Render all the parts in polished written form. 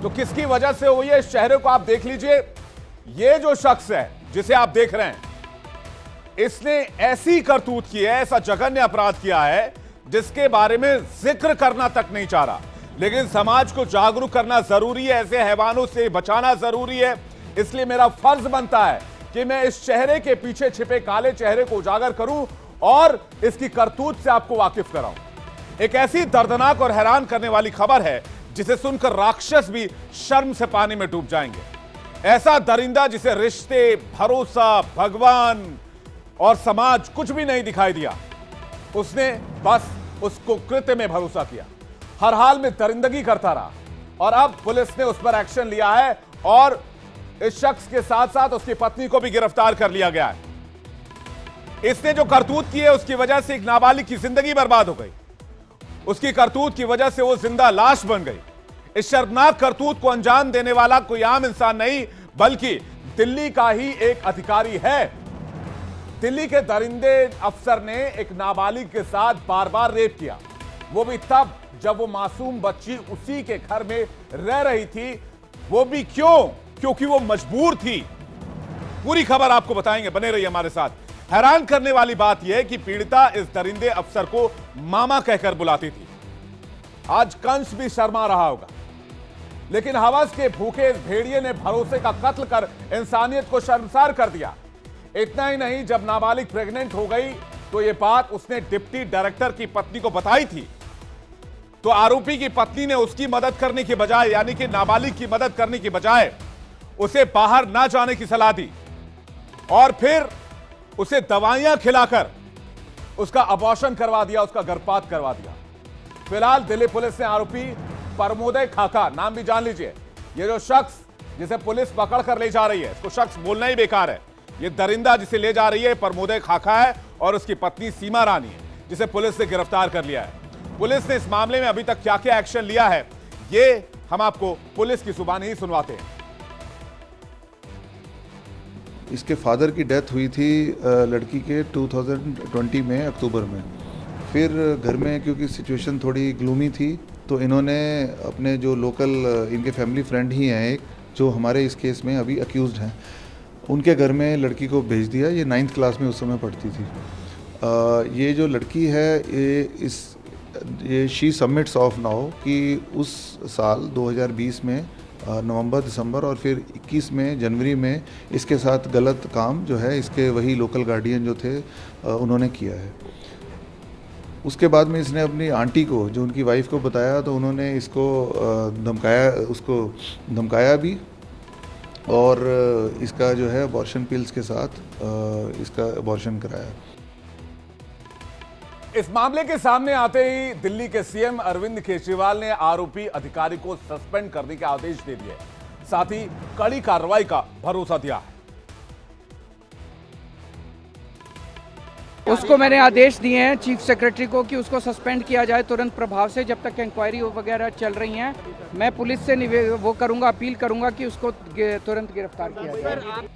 तो किसकी वजह से हुई है इस चेहरे को आप देख लीजिए। ये जो शख्स है जिसे आप देख रहे हैं, इसने ऐसी करतूत की है, ऐसा जघन्य अपराध किया है जिसके बारे में जिक्र करना तक नहीं चाह रहा। लेकिन समाज को जागरूक करना जरूरी है, ऐसे हैवानों से बचाना जरूरी है। इसलिए मेरा फर्ज बनता है कि मैं इस चेहरे के पीछे छिपे काले चेहरे को उजागर करूं और इसकी करतूत से आपको वाकिफ कराऊं। एक ऐसी दर्दनाक और हैरान करने वाली खबर है जिसे सुनकर राक्षस भी शर्म से पानी में डूब जाएंगे। ऐसा दरिंदा जिसे रिश्ते, भरोसा, भगवान और समाज कुछ भी नहीं दिखाई दिया, उसने बस उसको कृत्य में भरोसा किया, हर हाल में दरिंदगी करता रहा। और अब पुलिस ने उस पर एक्शन लिया है और इस शख्स के साथ साथ उसकी पत्नी को भी गिरफ्तार कर लिया गया है। इसने जो करतूत की है उसकी वजह से एक नाबालिग की जिंदगी बर्बाद हो गई। उसकी करतूत की वजह से वो जिंदा लाश बन गई। इस शर्मनाक करतूत को अंजाम देने वाला कोई आम इंसान नहीं बल्कि दिल्ली का ही एक अधिकारी है। दिल्ली के दरिंदे अफसर ने एक नाबालिग के साथ बार बार रेप किया, वो भी तब जब वो मासूम बच्ची उसी के घर में रह रही थी। वो भी क्यों? क्योंकि वो मजबूर थी। पूरी खबर आपको बताएंगे, बने रहिए हमारे साथ। हैरान करने वाली बात यह है कि पीड़िता इस दरिंदे अफसर को मामा कहकर बुलाती थी। आज कंस भी शर्मा रहा होगा, लेकिन हवस के भूखे इस भेड़िए ने भरोसे का कत्ल कर इंसानियत को शर्मसार कर दिया। इतना ही नहीं, जब नाबालिग प्रेग्नेंट हो गई तो यह बात उसने डिप्टी डायरेक्टर की पत्नी को बताई थी। तो आरोपी की पत्नी ने उसकी मदद करने की बजाय, यानी कि नाबालिग की मदद करने की बजाय, उसे बाहर ना जाने की सलाह दी और फिर उसे दवाइयां खिलाकर उसका अबॉर्शन करवा दिया, उसका गर्भपात करवा दिया। फिलहाल दिल्ली पुलिस ने आरोपी परमोदय खाका, नाम भी जान लीजिए, ये जो शख्स जिसे पुलिस पकड़ कर ले जा रही है, इसको शख्स बोलना ही बेकार है, ये दरिंदा जिसे ले जा रही है परमोदय खाका है और उसकी पत्नी सीमा रानी है, जिसे पुलिस ने गिरफ्तार कर लिया है। पुलिस ने इस मामले में अभी तक क्या क्या एक्शन लिया है, ये हम आपको पुलिस की जुबानी ही सुनवाते हैं। इसके फादर की डेथ हुई थी लड़की के 2020 में अक्टूबर में। फिर घर में क्योंकि सिचुएशन थोड़ी ग्लूमी थी तो इन्होंने अपने जो लोकल इनके फैमिली फ्रेंड ही हैं एक, जो हमारे इस केस में अभी अक्यूज्ड हैं, उनके घर में लड़की को भेज दिया। ये 9th क्लास में उस समय पढ़ती थी। ये जो लड़की है ये शी सबमिट्स ऑफ नाउ कि उस साल 2020 में नवंबर, दिसंबर और फिर 21 में जनवरी में इसके साथ गलत काम जो है इसके वही लोकल गार्डियन जो थे उन्होंने किया है। उसके बाद में इसने अपनी आंटी को, जो उनकी वाइफ को बताया, तो उन्होंने इसको धमकाया भी और इसका जो है अबॉर्शन पिल्स के साथ इसका अबॉर्शन कराया। इस मामले के सामने आते ही दिल्ली के सीएम अरविंद केजरीवाल ने आरोपी अधिकारी को सस्पेंड करने के आदेश दे दिए, साथ ही कड़ी कार्रवाई का भरोसा दिया है। उसको मैंने आदेश दिए हैं चीफ सेक्रेटरी को कि उसको सस्पेंड किया जाए तुरंत प्रभाव से, जब तक इंक्वायरी वगैरह चल रही हैं। मैं पुलिस से वो करूंगा, अपील करूंगा कि उसको तुरंत गिरफ्तार किया जाए।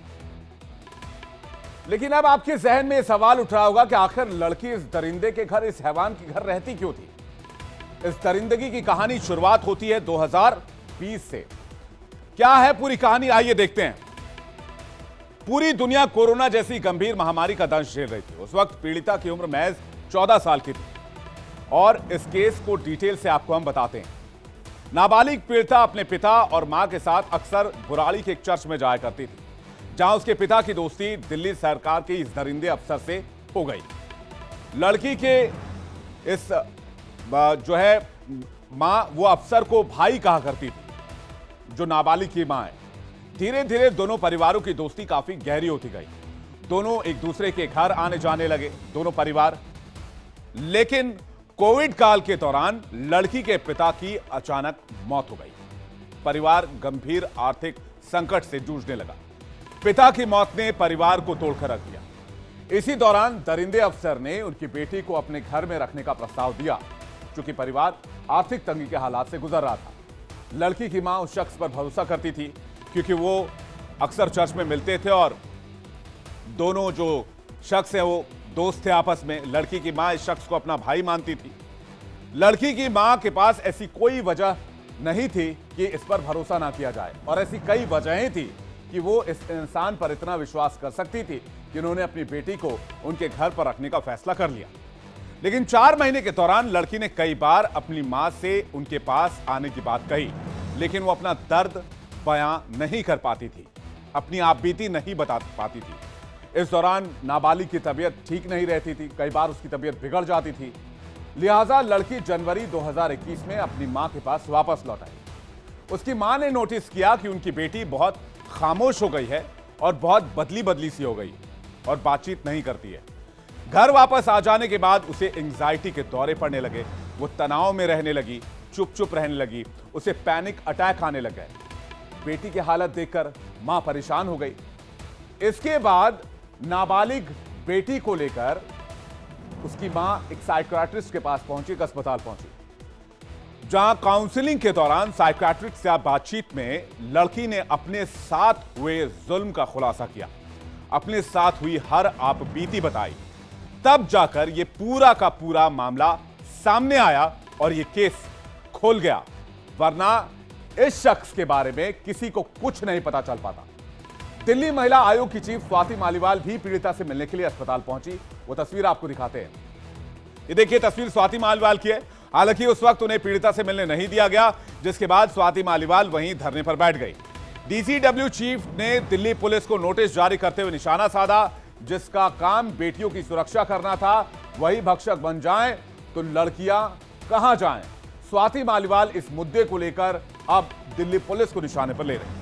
लेकिन अब आपके जहन में सवाल उठ रहा होगा कि आखिर लड़की इस दरिंदे के घर, इस हैवान के घर रहती क्यों थी। इस दरिंदगी की कहानी शुरुआत होती है 2020 से। क्या है पूरी कहानी, आइए देखते हैं। पूरी दुनिया कोरोना जैसी गंभीर महामारी का दंश झेल रही थी। उस वक्त पीड़िता की उम्र महज 14 साल की थी और इस केस को डिटेल से आपको हम बताते हैं। नाबालिग पीड़िता अपने पिता और मां के साथ अक्सर बुराड़ी के एक चर्च में जाया करती थी, जहां उसके पिता की दोस्ती दिल्ली सरकार के इस दरिंदे अफसर से हो गई। लड़की के इस जो है मां, वो अफसर को भाई कहा करती थी, जो नाबालिग की मां है। धीरे धीरे दोनों परिवारों की दोस्ती काफी गहरी होती गई। दोनों एक दूसरे के घर आने जाने लगे, दोनों परिवार। लेकिन कोविड काल के दौरान लड़की के पिता की अचानक मौत हो गई। परिवार गंभीर आर्थिक संकट से जूझने लगा। पिता की मौत ने परिवार को तोड़कर रख दिया। इसी दौरान दरिंदे अफसर ने उनकी बेटी को अपने घर में रखने का प्रस्ताव दिया, क्योंकि परिवार आर्थिक तंगी के हालात से गुजर रहा था। लड़की की मां उस शख्स पर भरोसा करती थी, क्योंकि वो अक्सर चर्च में मिलते थे और दोनों जो शख्स हैं वो दोस्त थे आपस में। लड़की की मां इस शख्स को अपना भाई मानती थी। लड़की की मां के पास ऐसी कोई वजह नहीं थी कि इस पर भरोसा ना किया जाए, और ऐसी कई वजहें थी कि वो इस इंसान पर इतना विश्वास कर सकती थी कि उन्होंने अपनी बेटी को उनके घर पर रखने का फैसला कर लिया। लेकिन 4 महीने के दौरान लड़की ने कई बार अपनी मां से उनके पास आने की बात कही, लेकिन वो अपना दर्द बयां नहीं कर पाती थी, अपनी आपबीती नहीं बता पाती थी। इस दौरान नाबालिग की तबीयत ठीक नहीं रहती थी, कई बार उसकी तबीयत बिगड़ जाती थी। लिहाजा लड़की जनवरी 2021 में अपनी मां के पास वापस लौट आई। उसकी मां ने नोटिस किया कि उनकी बेटी बहुत खामोश हो गई है और बहुत बदली सी हो गई और बातचीत नहीं करती है। घर वापस आ जाने के बाद उसे एंजाइटी के दौरे पड़ने लगे, वो तनाव में रहने लगी, चुप रहने लगी, उसे पैनिक अटैक आने लग गए। बेटी की हालत देखकर मां परेशान हो गई। इसके बाद नाबालिग बेटी को लेकर उसकी मां एक साइकियाट्रिस्ट के पास पहुंची, एक अस्पताल पहुंची, जहां काउंसलिंग के दौरान साइकियाट्रिस्ट से बातचीत में लड़की ने अपने साथ हुए जुल्म का खुलासा किया, अपने साथ हुई हर आपबीती बताई। तब जाकर यह पूरा का पूरा मामला सामने आया और यह केस खोल गया, वरना इस शख्स के बारे में किसी को कुछ नहीं पता चल पाता। दिल्ली महिला आयोग की चीफ स्वाति मालीवाल भी पीड़िता से मिलने के लिए अस्पताल पहुंची। वो तस्वीर आपको दिखाते हैं। ये देखिए, तस्वीर स्वाति मालीवाल की है। हालांकि उस वक्त उन्हें पीड़िता से मिलने नहीं दिया गया, जिसके बाद स्वाति मालीवाल वहीं धरने पर बैठ गई। डीसीडब्ल्यू चीफ ने दिल्ली पुलिस को नोटिस जारी करते हुए निशाना साधा, जिसका काम बेटियों की सुरक्षा करना था, वही भक्षक बन जाएं तो लड़कियां कहां जाएं। स्वाति मालीवाल इस मुद्दे को लेकर अब दिल्ली पुलिस को निशाने पर ले रही है।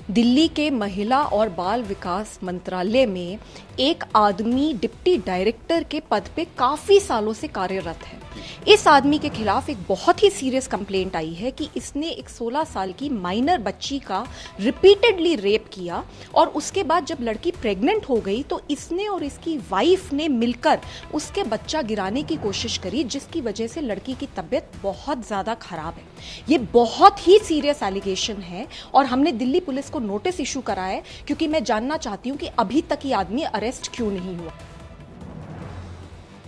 दिल्ली के महिला और बाल विकास मंत्रालय में एक आदमी डिप्टी डायरेक्टर के पद पे काफी सालों से कार्यरत है। इस आदमी के खिलाफ एक बहुत ही सीरियस कंप्लेंट आई है कि इसने एक 16 साल की माइनर बच्ची का रिपीटेडली रेप किया, और उसके बाद जब लड़की प्रेग्नेंट हो गई तो इसने और इसकी वाइफ ने मिलकर उसके बच्चा गिराने की कोशिश करी, जिसकी वजह से लड़की की तबीयत बहुत ज्यादा खराब है। ये बहुत ही सीरियस एलिगेशन है और हमने दिल्ली पुलिस को नोटिस इशू करा है, क्योंकि मैं जानना चाहती हूं कि अभी तक ये आदमी अरेस्ट क्यों नहीं हुआ।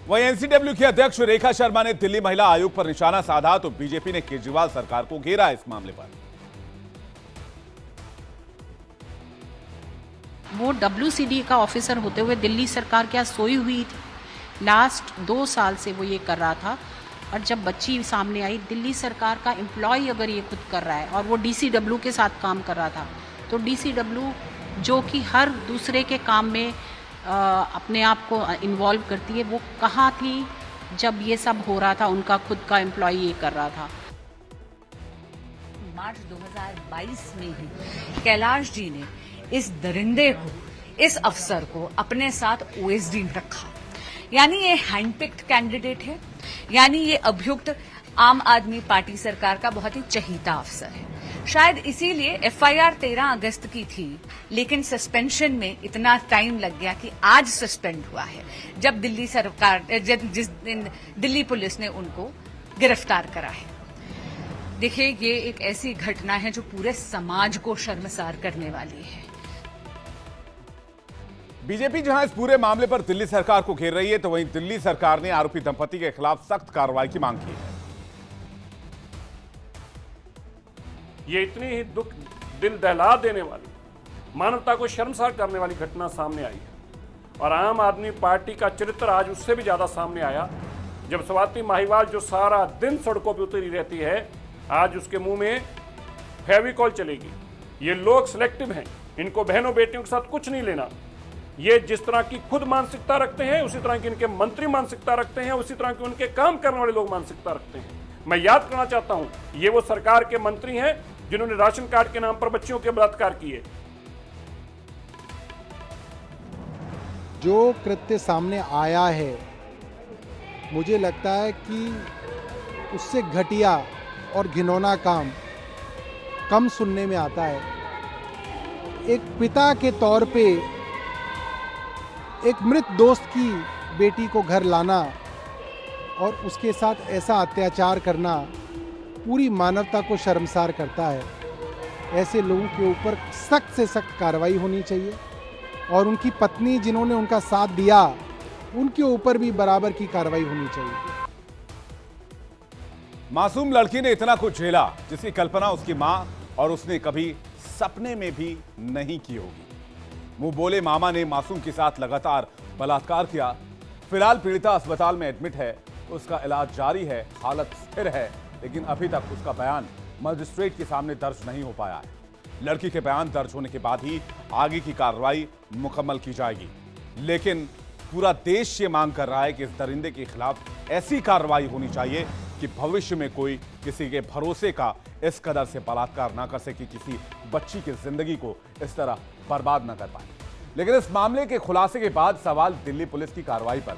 वहीं एनसीडब्ल्यू की अध्यक्ष रेखा शर्मा ने दिल्ली महिला आयोग पर निशाना साधा तो बीजेपी ने केजरीवाल सरकार को घेरा इस मामले पर। वो WCD का ऑफिसर होते हुए दिल्ली सरकार क्या सोई हुई थी? लास्ट 2 साल से वो ये कर रहा था, और जब बच्ची सामने आई, दिल्ली सरकार का एम्प्लॉय अगर ये खुद कर रहा है और वो DCW के साथ काम कर रहा था, तो DCW जो कि हर दूसरे के काम में अपने आप को इन्वॉल्व करती है, वो कहाँ थी जब ये सब हो रहा था? उनका खुद का एम्प्लॉय ये कर रहा था। मार्च 2022 में ही कैलाश जी ने इस दरिंदे को, इस अफसर को अपने साथ OSD में रखा। यानी ये हैंडपिक्ड कैंडिडेट है, यानी ये अभियुक्त आम आदमी पार्टी सरकार का बहुत ही चहीता अफसर है। शायद इसीलिए FIR 13 अगस्त की थी, लेकिन सस्पेंशन में इतना टाइम लग गया कि आज सस्पेंड हुआ है, जब दिल्ली सरकार जिस दिन दिल्ली पुलिस ने उनको गिरफ्तार करा है। देखिए, ये एक ऐसी घटना है जो पूरे समाज को शर्मसार करने वाली है। बीजेपी जहां इस पूरे मामले पर दिल्ली सरकार को घेर रही है, तो वहीं दिल्ली सरकार ने आरोपी दंपति के खिलाफ सख्त कार्रवाई की मांग की है। ये इतनी ही दुख दिल दहला देने वाली, मानवता को शर्मसार करने वाली घटना सामने आई है, और आम आदमी पार्टी का चरित्र आज उससे भी ज्यादा सामने आया, जब स्वाति माहीवाल जो सारा दिन सड़कों पर उतरी रहती है, आज उसके मुंह में फेविकॉल चलेगी। ये लोग सिलेक्टिव हैं, इनको बहनों बेटियों के साथ कुछ नहीं लेना। ये जिस तरह की खुद मानसिकता रखते हैं, उसी तरह की इनके मंत्री मानसिकता रखते हैं, उसी तरह के उनके काम करने वाले लोग मानसिकता रखते हैं। मैं याद करना चाहता हूं, ये वो सरकार के मंत्री हैं जिन्होंने राशन कार्ड के नाम पर बच्चियों के बलात्कार किए। जो कृत्य सामने आया है, मुझे लगता है कि उससे घटिया और घिनौना काम कम सुनने में आता है। एक पिता के तौर पे एक मृत दोस्त की बेटी को घर लाना और उसके साथ ऐसा अत्याचार करना पूरी मानवता को शर्मसार करता है। ऐसे लोगों के ऊपर सख्त से सख्त कार्रवाई होनी चाहिए, और उनकी पत्नी जिन्होंने उनका साथ दिया, उनके ऊपर भी बराबर की कार्रवाई होनी चाहिए। मासूम लड़की ने इतना कुछ झेला जिसकी कल्पना उसकी मां और उसने कभी सपने में भी नहीं की होगी। मुंह बोले मामा ने मासूम के साथ लगातार बलात्कार किया। फिलहाल पीड़िता अस्पताल में एडमिट है, उसका इलाज जारी है, हालत स्थिर है, लेकिन अभी तक उसका बयान मजिस्ट्रेट के सामने दर्ज नहीं हो पाया है। लड़की के बयान दर्ज होने के बाद ही आगे की कार्रवाई मुकम्मल की जाएगी, लेकिन पूरा देश ये मांग कर रहा है कि इस दरिंदे के खिलाफ ऐसी कार्रवाई होनी चाहिए कि भविष्य में कोई किसी के भरोसे का इस कदर से बलात्कार ना कर सके, किसी बच्ची की जिंदगी को इस तरह बर्बाद ना कर पाए। लेकिन इस मामले के खुलासे के बाद सवाल दिल्ली पुलिस की कार्रवाई पर